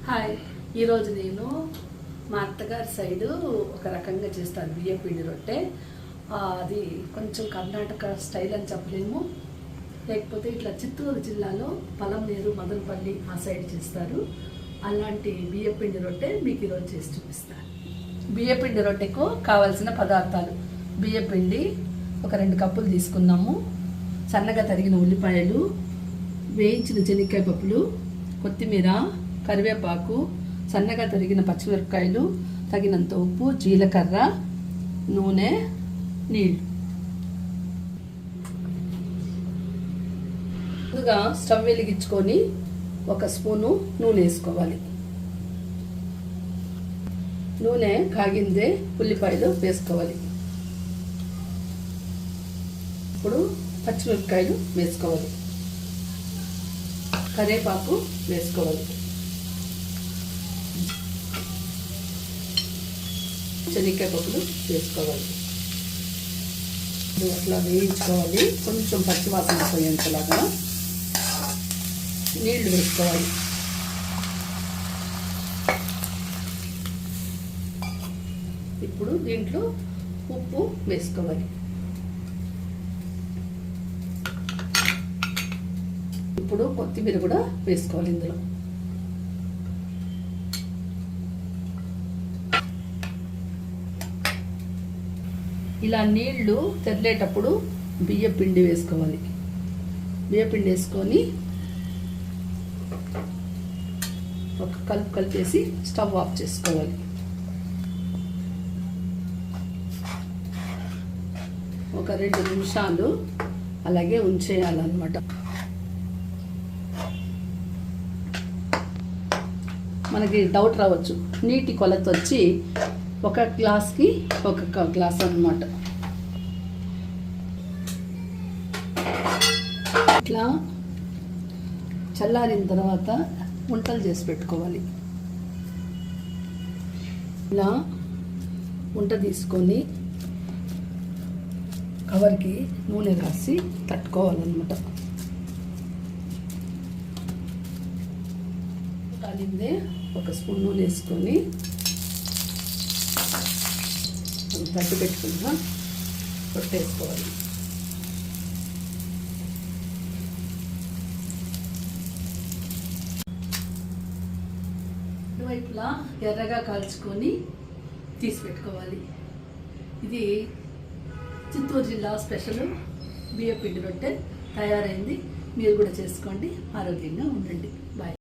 Hi, ఈరోజు నేను మా అత్తగారి సైడు ఒక రకంగా చేస్తాను బియ్యం పిండి రొట్టె. అది కొంచెం కర్ణాటక స్టైల్ అని చెప్పలేము, లేకపోతే ఇట్లా చిత్తూరు జిల్లాలో పలంనేరు మదనపల్లి ఆ సైడ్ చేస్తారు. అలాంటి బియ్యం పిండి రొట్టె మీకు ఈరోజు చేసి చూపిస్తాను. బియ్యం పిండి రొట్టెకు కావాల్సిన పదార్థాలు: బియ్యం పిండి ఒక 2 కప్పులు తీసుకున్నాము, సన్నగా తరిగిన ఉల్లిపాయలు, వేయించిన శనక్కాయ పప్పులు, కొత్తిమీర, కరివేపాకు, సన్నగా తరిగిన పచ్చిమిరపకాయలు, తగినంత ఉప్పు, జీలకర్ర, నూనె, నీళ్ళు. ముందుగా స్టవ్ వెలిగించుకొని 1 స్పూను నూనె వేసుకోవాలి. నూనె కాగిందే ఉల్లిపాయలు వేసుకోవాలి. ఇప్పుడు పచ్చిమిరపకాయలు వేసుకోవాలి, కరివేపాకు వేసుకోవాలి, శనక్కాయ పప్పులు వేసుకోవాలి. అట్లా వేయించుకోవాలి. కొంచెం పచ్చివాసన పోయేంతలాగా నీళ్లు వేసుకోవాలి. ఇప్పుడు దీంట్లో ఉప్పు వేసుకోవాలి. ఇప్పుడు కొత్తిమీర కూడా వేసుకోవాలి. ఇందులో ఇలా నీళ్లు తెరలేటప్పుడు బియ్యం పిండి వేసుకోవాలి. బియ్యం పిండి వేసుకొని ఒక కలిపేసి స్టవ్ ఆఫ్ చేసుకోవాలి. ఒక 2 నిమిషాలు అలాగే ఉంచేయాలన్నమాట. మనకి డౌట్ రావచ్చు, నీటి కొలత వచ్చి 1 గ్లాస్కి 1 గ్లాస్ అన్నమాట. ఇట్లా చల్లారిన తర్వాత వంటలు చేసి పెట్టుకోవాలి. ఇలా వంట తీసుకొని కవర్కి నూనె రాసి తట్టుకోవాలన్నమాట. కాలిందే 1 స్పూన్ నూనె వేసుకొని తట్టు పెట్టుకుంటా కొట్టేసుకోవాలి. ఇటువైపులా ఎర్రగా కాల్చుకొని తీసి పెట్టుకోవాలి. ఇది చిత్తూరు జిల్లా స్పెషల్ బియ్యం పిండి రొట్టె తయారైంది. మీరు కూడా చేసుకోండి, ఆరోగ్యంగా ఉండండి.